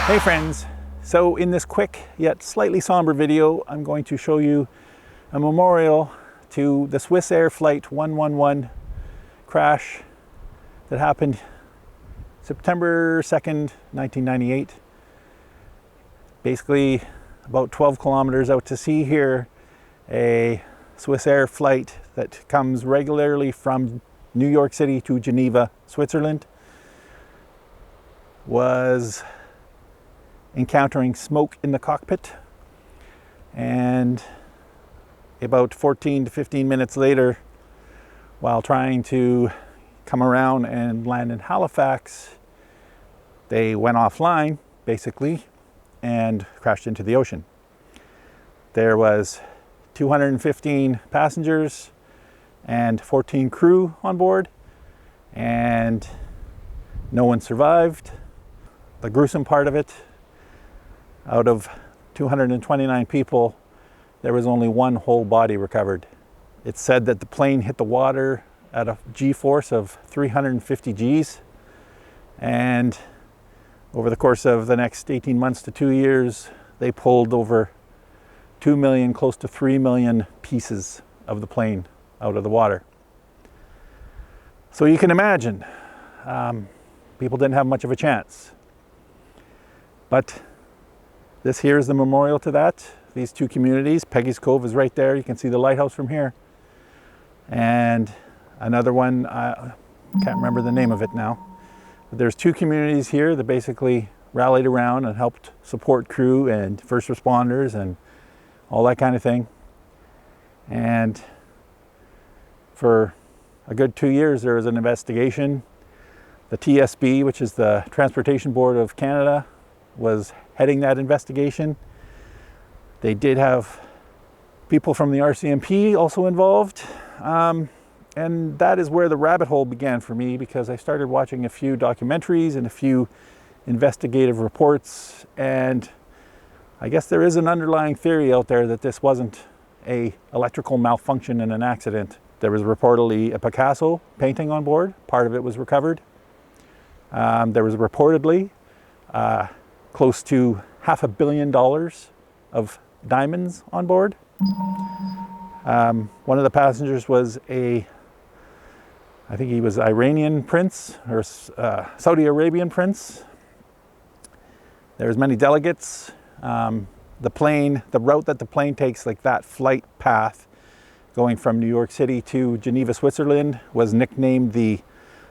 Hey friends, so in this quick yet slightly somber video, I'm going to show you a memorial to the Swissair Flight 111 crash that happened September 2nd, 1998. Basically about 12 kilometers out to sea here, a Swissair flight that comes regularly from New York City to Geneva, Switzerland, was encountering smoke in the cockpit, and about 14 to 15 minutes later, while trying to come around and land in Halifax, they went offline basically and crashed into the ocean. There was 215 passengers and 14 crew on board, and no one survived. The gruesome part of it, out of 229 people, there was only one whole body recovered. It's said that the plane hit the water at a G-force of 350 Gs, and over the course of the next 18 months to 2 years, they pulled over 2 million, close to 3 million pieces of the plane out of the water. So you can imagine, people didn't have much of a chance. But this here is the memorial to that. These two communities, Peggy's Cove is right there. You can see the lighthouse from here. And another one, I can't remember the name of it now. But there's two communities here that basically rallied around and helped support crew and first responders and all that kind of thing. And for a good 2 years, there was an investigation. The TSB, which is the Transportation Board of Canada, was heading that investigation. They did have people from the RCMP also involved. And that is where the rabbit hole began for me, because I started watching a few documentaries and a few investigative reports. And I guess there is an underlying theory out there that this wasn't an electrical malfunction and an accident. There was reportedly a Picasso painting on board. Part of it was recovered. There was reportedly close to $500 million of diamonds on board. One of the passengers was I think he was Iranian prince or Saudi Arabian prince. There was many delegates. The route that the plane takes, like that flight path going from New York City to Geneva, Switzerland, was nicknamed the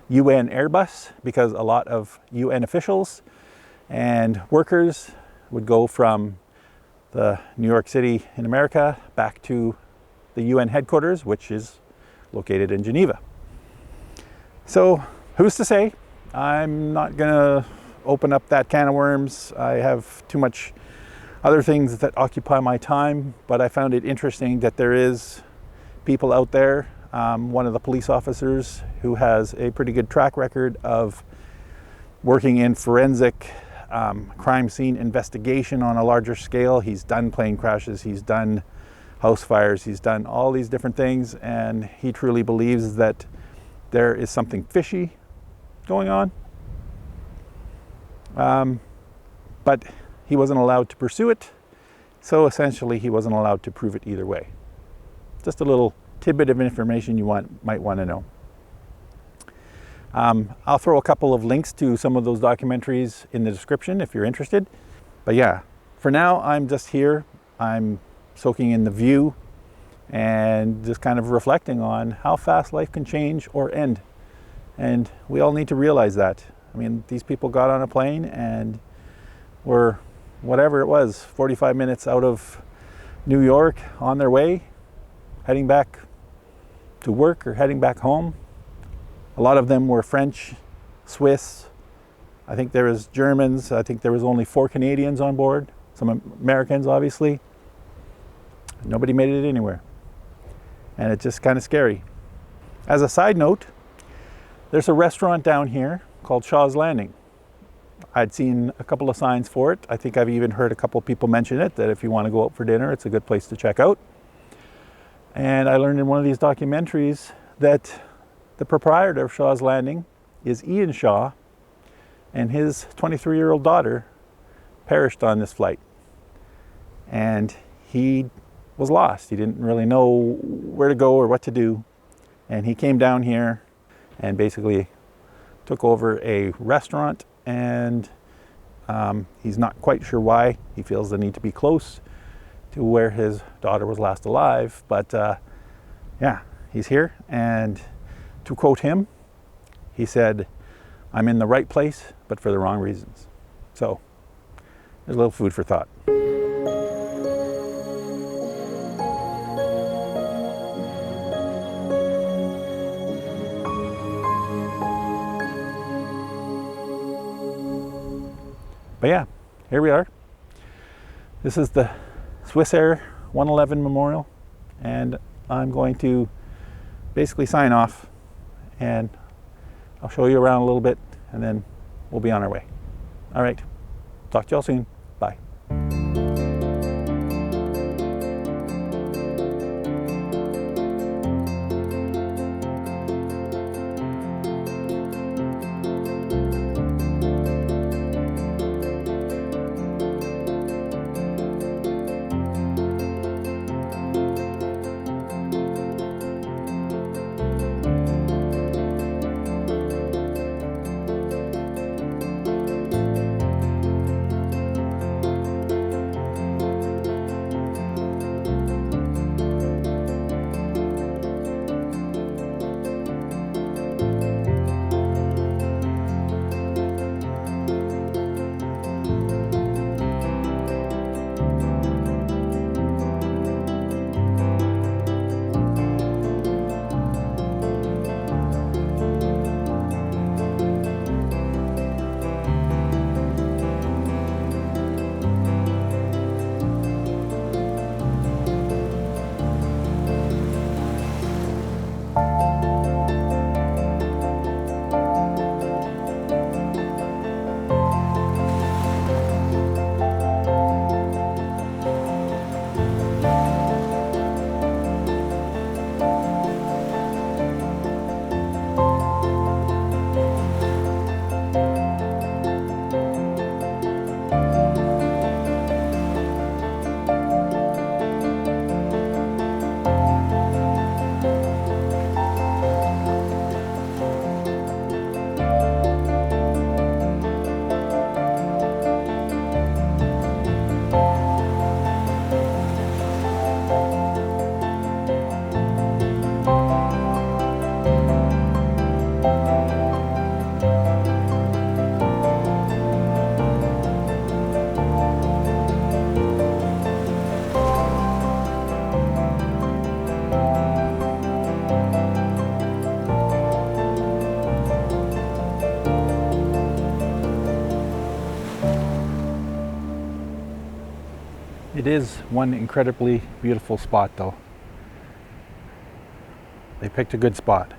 UN Airbus because a lot of UN officials and workers would go from the New York City in America back to the UN headquarters, which is located in Geneva. So who's to say? I'm not gonna open up that can of worms. I have too much other things that occupy my time, but I found it interesting that there is people out there. One of the police officers who has a pretty good track record of working in forensic crime scene investigation on a larger scale. He's done plane crashes, he's done house fires, he's done all these different things, and he truly believes that there is something fishy going on. But he wasn't allowed to pursue it, so essentially he wasn't allowed to prove it either way. Just a little tidbit of information you might want to know. I'll throw a couple of links to some of those documentaries in the description if you're interested. But yeah, for now I'm just here. I'm soaking in the view and just kind of reflecting on how fast life can change or end. And we all need to realize that. I mean, these people got on a plane and were, whatever it was, 45 minutes out of New York on their way, heading back to work or heading back home. A lot of them were French, Swiss. I think there was Germans. I think there was only 4 Canadians on board. Some Americans, obviously. Nobody made it anywhere. And it's just kind of scary. As a side note, there's a restaurant down here called Shaw's Landing. I'd seen a couple of signs for it. I think I've even heard a couple of people mention it, that if you want to go out for dinner, it's a good place to check out. And I learned in one of these documentaries that the proprietor of Shaw's Landing is Ian Shaw, and his 23-year-old daughter perished on this flight. And he was lost. He didn't really know where to go or what to do. And he came down here and basically took over a restaurant, and he's not quite sure why. He feels the need to be close to where his daughter was last alive, but yeah, he's here. And to quote him, he said, "I'm in the right place, but for the wrong reasons." So there's a little food for thought. But yeah, here we are. This is the Swissair 111 Memorial, and I'm going to basically sign off, and I'll show you around a little bit, and then we'll be on our way. All right, talk to y'all soon. Bye. It is one incredibly beautiful spot, though. They picked a good spot.